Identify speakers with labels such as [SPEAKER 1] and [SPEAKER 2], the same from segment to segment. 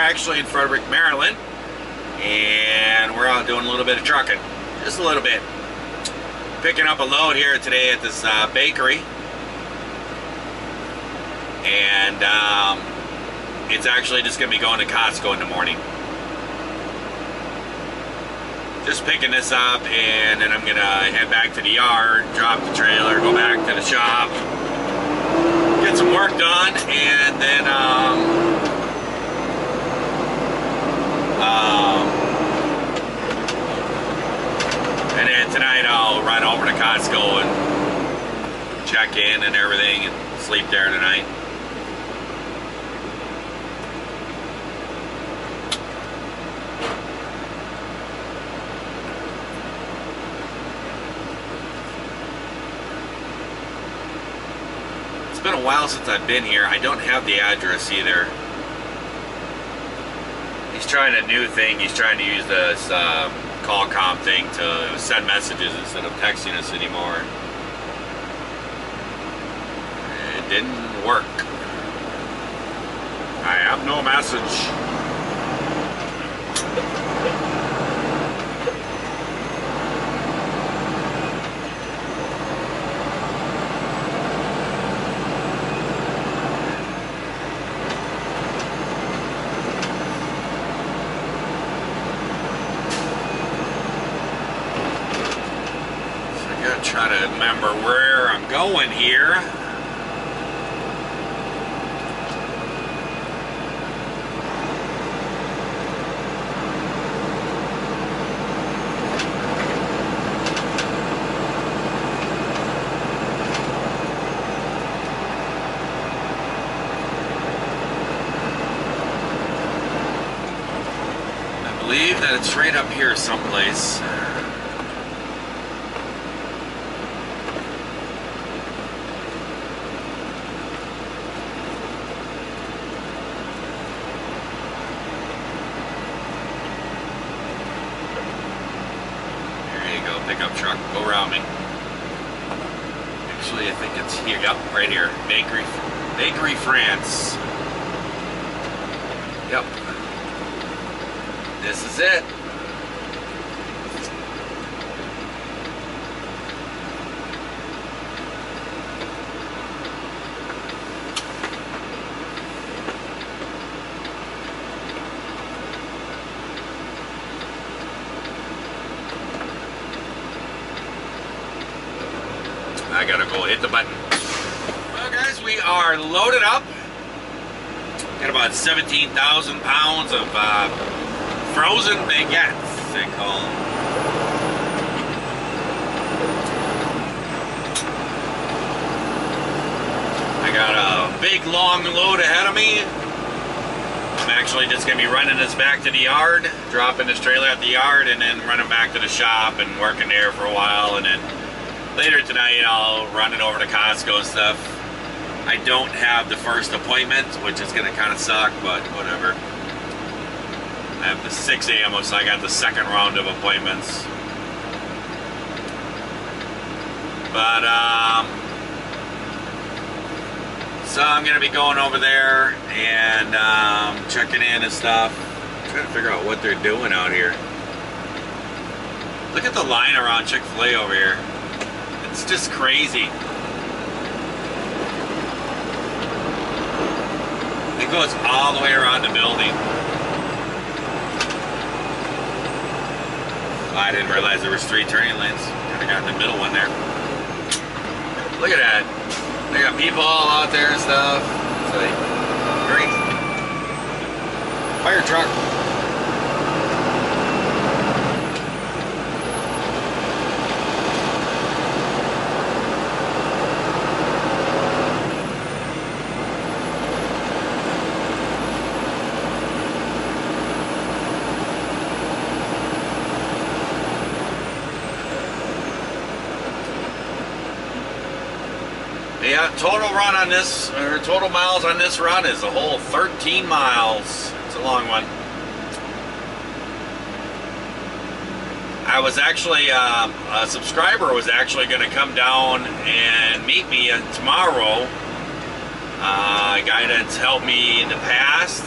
[SPEAKER 1] actually in Frederick, Maryland, and we're out doing a little bit of trucking, just a little bit. Picking up a load here today at this bakery, and it's actually just going to be going to Costco in the morning. Just picking this up, and then I'm going to head back to the yard, drop the trailer, go back to the shop, get some work done, and then tonight I'll run over to Costco and check in and everything and sleep there tonight. It's been a while since I've been here. I don't have the address either. He's trying a new thing. He's trying to use this call comp thing to send messages instead of texting us anymore. It didn't work. I have no message. Try to remember where I'm going here. I believe that it's right up here someplace. Pickup truck, go around me. Actually, I think it's here. Yep, right here. Bakery France. Yep. This is it. I gotta go hit the button. Well, guys, we are loaded up. Got about 17,000 pounds of frozen baguettes, they call them. I got a big long load ahead of me. I'm actually just gonna be running this back to the yard, dropping this trailer at the yard, and then running back to the shop and working there for a while, and then later tonight I'll run it over to Costco and stuff. I don't have the first appointment, which is going to kind of suck, but whatever. I have the 6 a.m., so I got the second round of appointments. But, so I'm going to be going over there and checking in and stuff. I'm trying to figure out what they're doing out here. Look at the line around Chick-fil-A over here. It's just crazy. It goes all the way around the building. I didn't realize there was 3 turning lanes. Kind of got in the middle one there. Look at that. They got people all out there and stuff. It's like, great. Fire truck. Yeah, total run on this, or total miles on this run is a whole 13 miles. It's a long one. I was actually, a subscriber was actually going to come down and meet me tomorrow. A guy that's helped me in the past.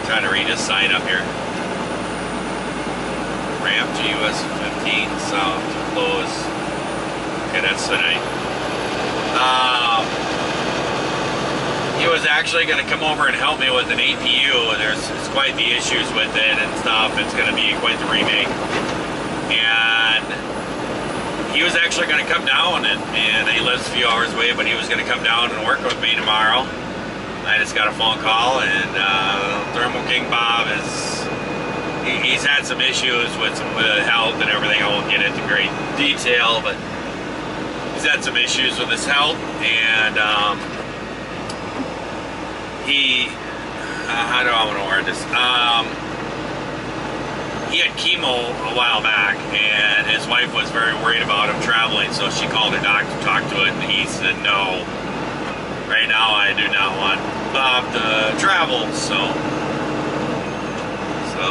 [SPEAKER 1] Trying to read this sign up here. Ramp to US 15 south to close. Okay, that's tonight. He was actually going to come over and help me with an APU. There's quite the issues with it and stuff. It's going to be quite the remake. And he was actually going to come down, and he lives a few hours away, but he was going to come down and work with me tomorrow. I just got a phone call, and Thermal King Bob he's had some issues with some health and everything. I won't get into great detail, but he's had some issues with his health, and how do I want to word this? He had chemo a while back, and his wife was very worried about him traveling, so she called her doctor to talk to it, and he said, no, right now I do not want Bob to travel. So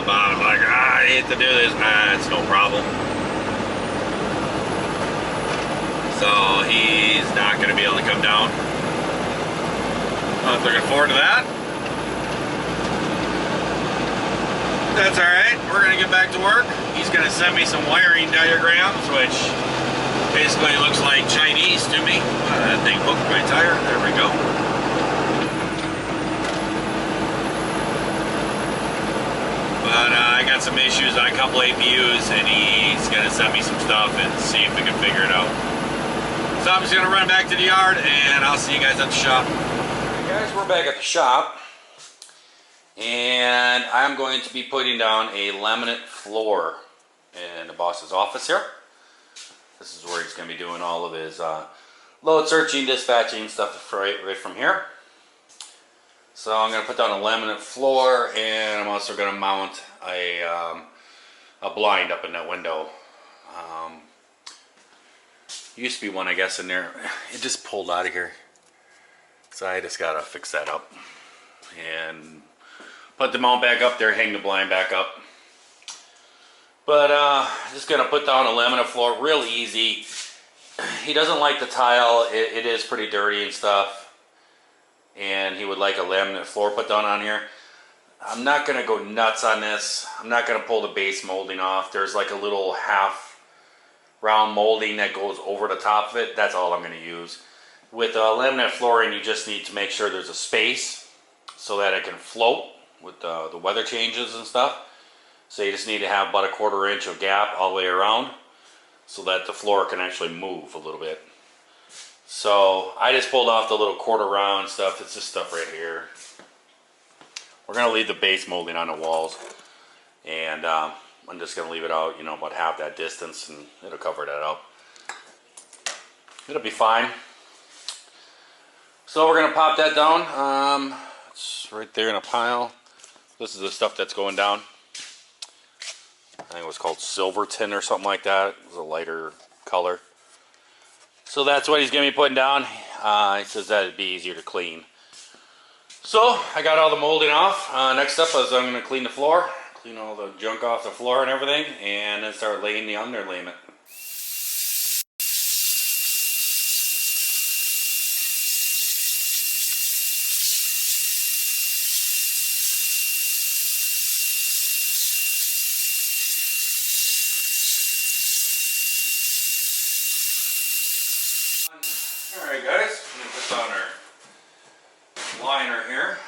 [SPEAKER 1] Bob's like, I hate to do this. It's no problem. So he's not going to be able to come down. I'm looking forward to that. That's alright. We're going to get back to work. He's going to send me some wiring diagrams, which basically looks like Chinese to me. That thing hooked my tire. There we go. But I got some issues on a couple APUs, and he's going to send me some stuff and see if we can figure it out. So I'm just going to run back to the yard, and I'll see you guys at the shop. Alright guys, we're back at the shop. And I'm going to be putting down a laminate floor in the boss's office here. This is where he's going to be doing all of his load searching, dispatching stuff right from here. So I'm going to put down a laminate floor, and I'm also going to mount a blind up in that window. Used to be one, I guess, in there. It just pulled out of here. So I just got to fix that up. And put the mount back up there, hang the blind back up. But just going to put down a laminate floor, real easy. He doesn't like the tile. It is pretty dirty and stuff. And he would like a laminate floor put down on here. I'm not going to go nuts on this. I'm not going to pull the base molding off. There's like a little half round molding that goes over the top of it. That's all I'm going to use. With laminate flooring, you just need to make sure there's a space so that it can float with the weather changes and stuff. So you just need to have about a 1/4 inch of gap all the way around so that the floor can actually move a little bit. So I just pulled off the little 1/4 round stuff. It's this stuff right here. We're going to leave the base molding on the walls, and I'm just going to leave it out, you know, about half that distance, and it'll cover that up. It'll be fine. So we're going to pop that down. It's right there in a pile. This is the stuff that's going down. I think it was called silver tin or something like that. It was a lighter color. So that's what he's going to be putting down. He says that it'd be easier to clean. So I got all the molding off. Next up is I'm going to clean the floor. Clean all the junk off the floor and everything. And then start laying the underlayment. Alright guys, I'm going to put on our liner here.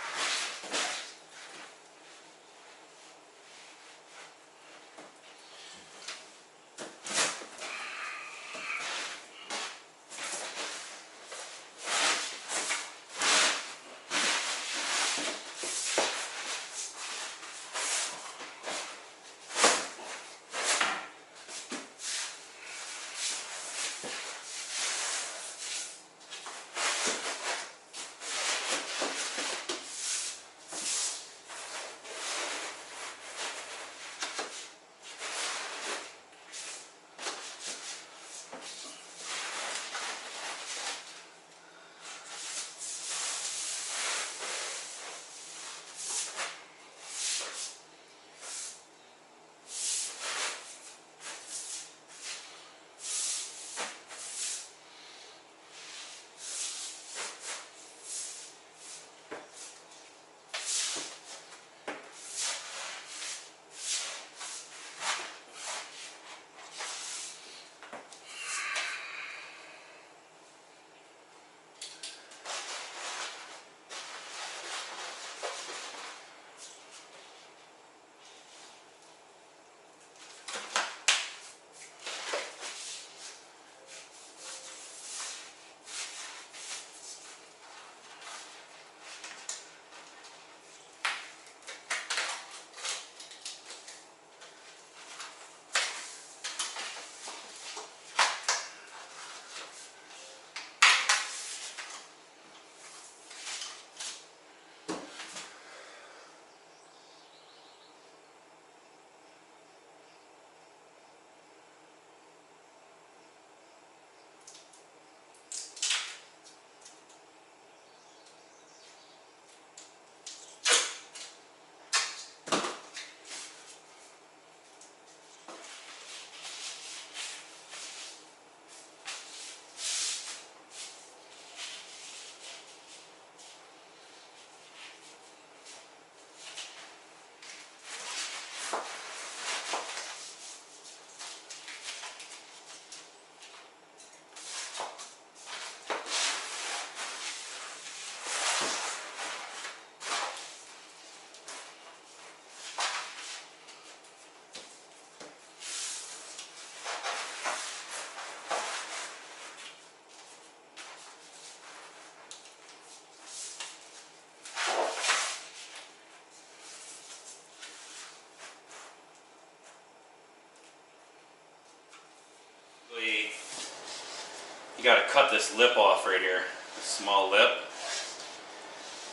[SPEAKER 1] you got to cut this lip off right here, this small lip.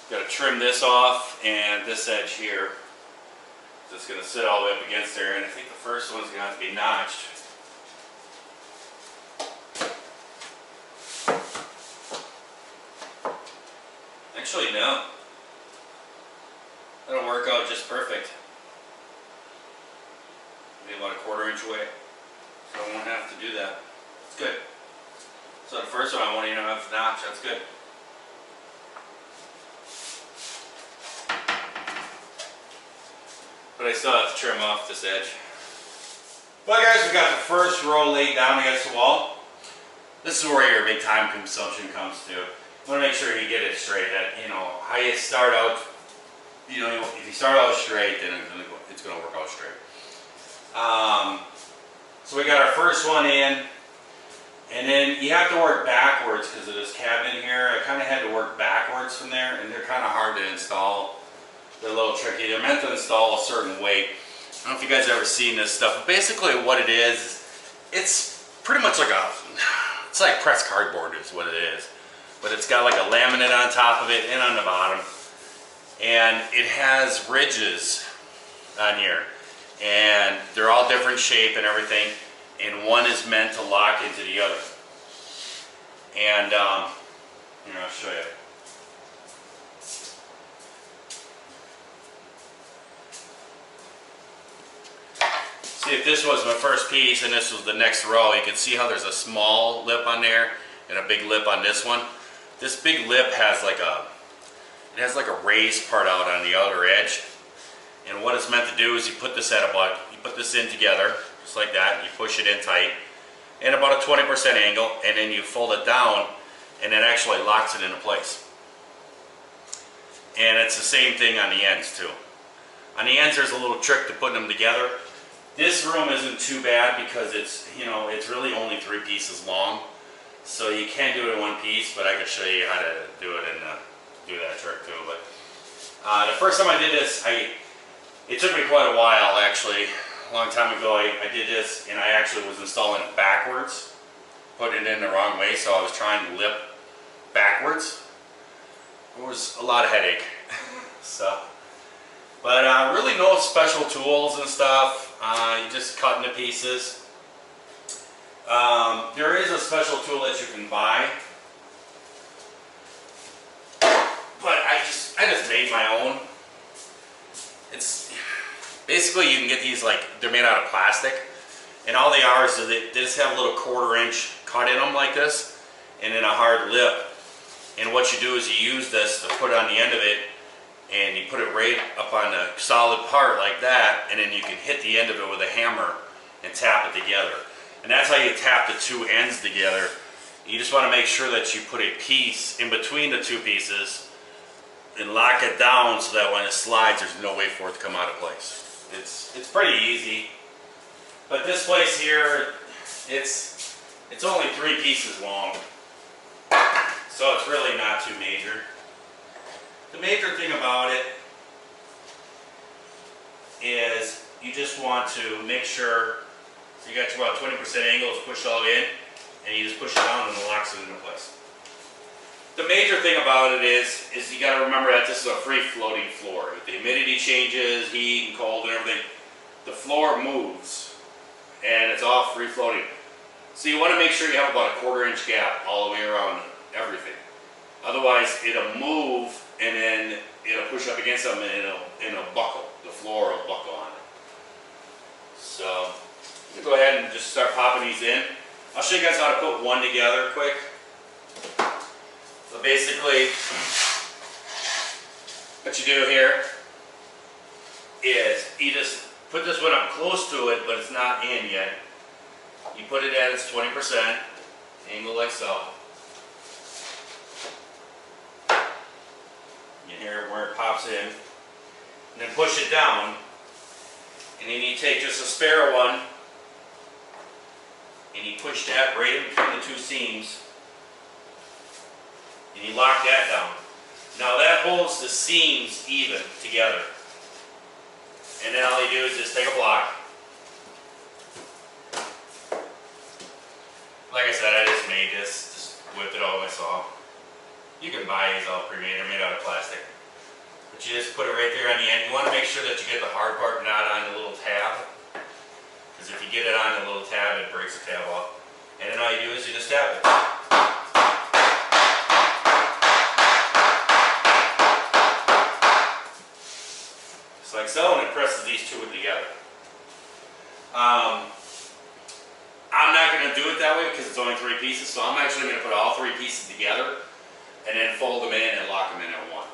[SPEAKER 1] Got to trim this off and this edge here. So it's going to sit all the way up against there, and I think the first one's going to have to be notched. Actually, no. That'll work out just perfect. Maybe about a 1/4 inch away. So I won't have to do that. It's good. So the first one I won't even have to notch. That's good. But I still have to trim off this edge. Well guys, we got the first row laid down against the wall. This is where your big time consumption comes to. You want to make sure you get it straight. That, you know, how you start out, you know, if you start out straight, then it's going to work out straight. So we got our first one in, and then you have to work backwards because of this cabinet here. I kind of had to work backwards from there, and they're kind of hard to install. They're a little tricky. They're meant to install a certain way. I don't know if you guys have ever seen this stuff, but basically what it is, it's pretty much like it's like pressed cardboard is what it is. But it's got like a laminate on top of it and on the bottom. And it has ridges on here. And they're all different shape and everything. And one is meant to lock into the other. And, here, I'll show you. See, if this was my first piece and this was the next row, you can see how there's a small lip on there and a big lip on this one. This big lip has like a raised part out on the outer edge. And what it's meant to do is you put this in together, just like that, and you push it in tight, and about a 20% angle, and then you fold it down, and it actually locks it into place. And it's the same thing on the ends too. On the ends there's a little trick to putting them together. This room isn't too bad because it's, you know, it's really only 3 pieces long. So you can do it in one piece, but I can show you how to do it and do that trick too. But the first time I did this, it took me quite a while actually. A long time ago I did this, and I actually was installing it backwards. Put it in the wrong way, so I was trying to lip backwards. It was a lot of headache. So, but really no special tools and stuff. You just cut into pieces. There is a special tool that you can buy, but I just made my own. It's basically, you can get these, like, they're made out of plastic, and all they are is they just have a little 1/4 inch cut in them like this, and then a hard lip. And what you do is you use this to put on the end of it, and you put it right up on a solid part like that, and then you can hit the end of it with a hammer and tap it together. And that's how you tap the 2 ends together. You just want to make sure that you put a piece in between the 2 pieces and lock it down so that when it slides, there's no way for it to come out of place. It's pretty easy. But this place here, it's only 3 pieces long, so it's really not too major. The major thing about it is you just want to make sure, so you got your about 20% angle, it's pushed all in, and you just push it down and it locks it into place. The major thing about it is you got to remember that this is a free floating floor. If the humidity changes, heat and cold and everything, the floor moves, and it's all free floating. So you want to make sure you have about a 1/4 inch gap all the way around everything. Otherwise, it'll move, and then it'll push up against them, and it'll buckle. The floor will buckle on it. So you can go ahead and just start popping these in. I'll show you guys how to put one together quick. So basically, what you do here is you just put this one up close to it, but it's not in yet. You put it at its 20%, angle like so. You hear where it pops in, and then push it down, and then you take just a spare one, and you push that right in between the 2 seams, and you lock that down. Now that holds the seams even together. And then all you do is just take a block. Like I said, I just made this. This You can buy these all pre-made, they're made out of plastic. But you just put it right there on the end. You want to make sure that you get the hard part not on the little tab. Because if you get it on the little tab, it breaks the tab off. And then all you do is you just tap it. Just like so, and it presses these two together. I'm not going to do it that way because it's only 3 pieces, so I'm actually going to put all 3 pieces together and then fold them in and lock them in at one.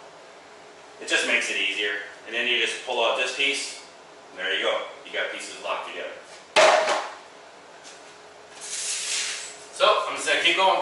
[SPEAKER 1] It just makes it easier. And then you just pull out this piece, and there you go. You got pieces locked together. So, I'm just going to keep going.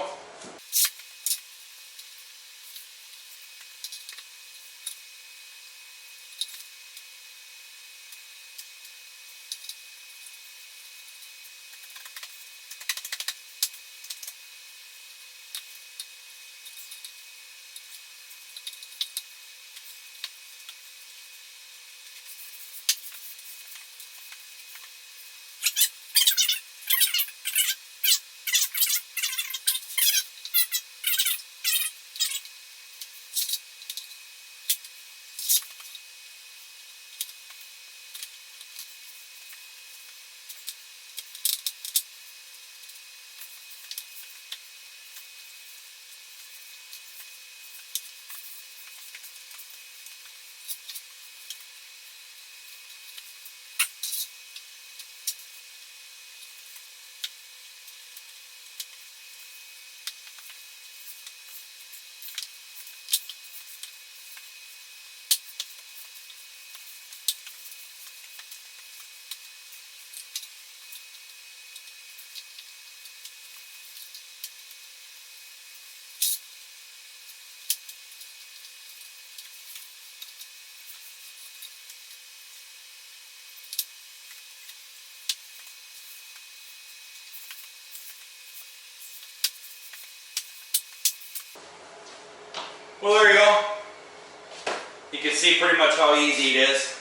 [SPEAKER 1] Well, there you go. You can see pretty much how easy it is.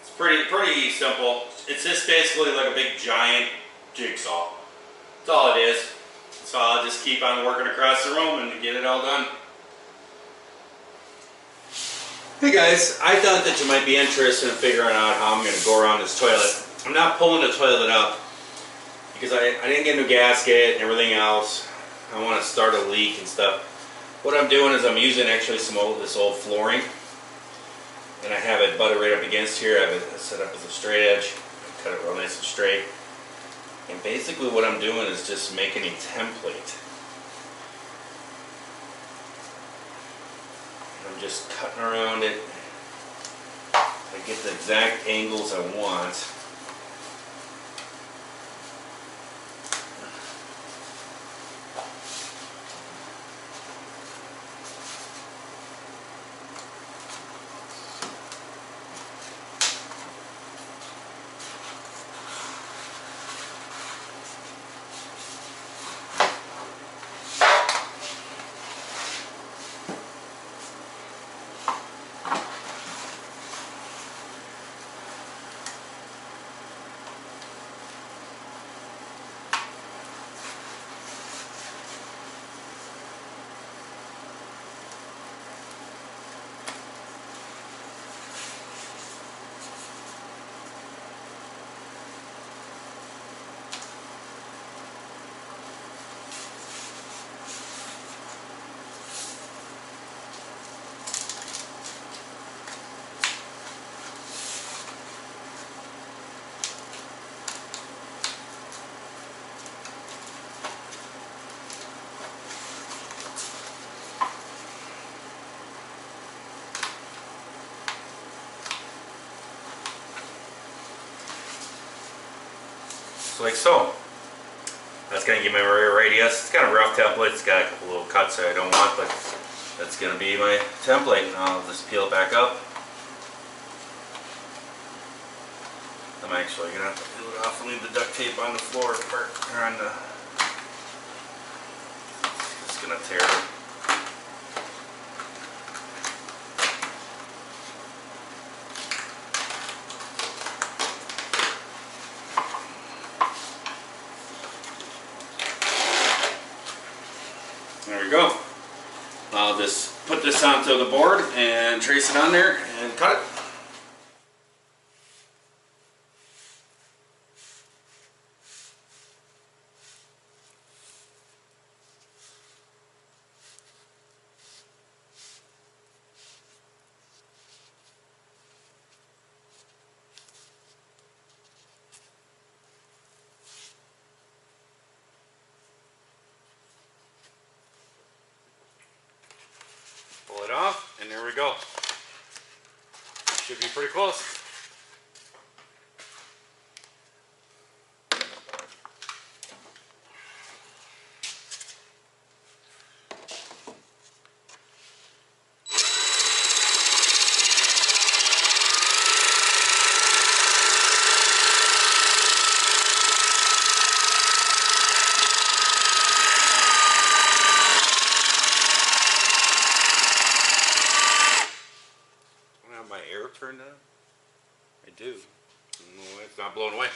[SPEAKER 1] It's pretty simple. It's just basically like a big giant jigsaw. That's all it is. So I'll just keep on working across the room and get it all done. Hey guys, I thought that you might be interested in figuring out how I'm going to go around this toilet. I'm not pulling the toilet up because I didn't get a new gasket and everything else. I want to start a leak and stuff. What I'm doing is I'm using actually this old flooring, and I have it butted right up against here. I have it set up as a straight edge. I cut it real nice and straight. And basically what I'm doing is just making a template. I'm just cutting around it. I get the exact angles I want. So like so. That's going to give me my radius. It's kind of a rough template. It's got a couple little cuts that I don't want, but that's going to be my template. And I'll just peel it back up. I'm actually going to have to peel it off and leave the duct tape on the floor or on the... Just going to tear it. There we there we go. I'll just put this onto the board and trace it on there and cut it. Pull it off, and there we go. Should be pretty close. My air turned on? I do. No, it's not blown away.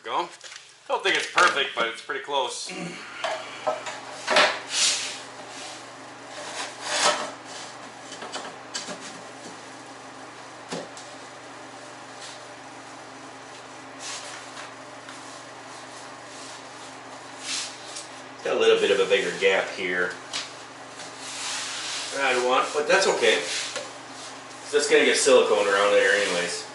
[SPEAKER 1] Go. I don't think it's perfect, but it's pretty close. Got a little bit of a bigger gap here. I don't want, but that's okay. It's just gonna get silicone around there anyways.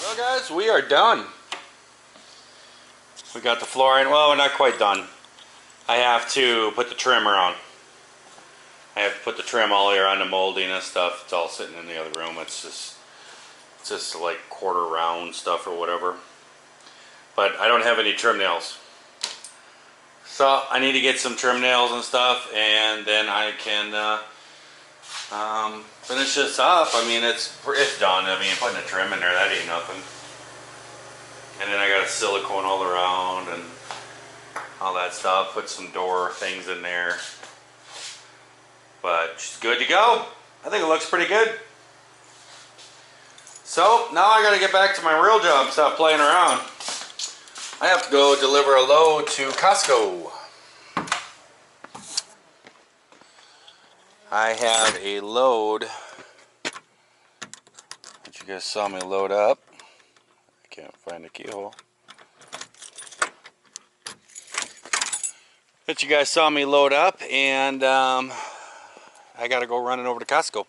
[SPEAKER 1] Well guys, we are done. We got the flooring. Well, we're not quite done. I have to put the trim around. I have to put the trim all here on the molding and stuff. It's all sitting in the other room. It's just like quarter round stuff or whatever. But I don't have any trim nails. So I need to get some trim nails and stuff, and then I can finish this up. I mean, it's done. I mean, putting a trim in there, that ain't nothing. And then I got a silicone all around and all that stuff. Put some door things in there. But she's good to go. I think it looks pretty good. So now I got to get back to my real job. Stop playing around. I have to go deliver a load to Costco. I have a load that you guys saw me load up. I can't find the keyhole. That you guys saw me load up, and I got to go running over to Costco.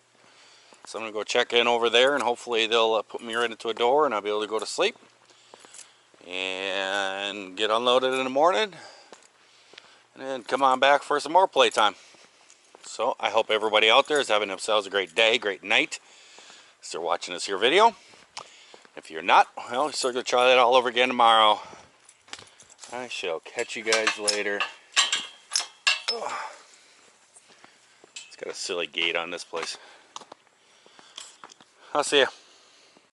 [SPEAKER 1] So I'm going to go check in over there, and hopefully they'll put me right into a door and I'll be able to go to sleep and get unloaded in the morning and then come on back for some more playtime. So I hope everybody out there is having themselves a great day, great night as they're watching this here video. If you're not, well, you're still going to try that all over again tomorrow. I shall catch you guys later. Oh. It's got a silly gate on this place. I'll see you.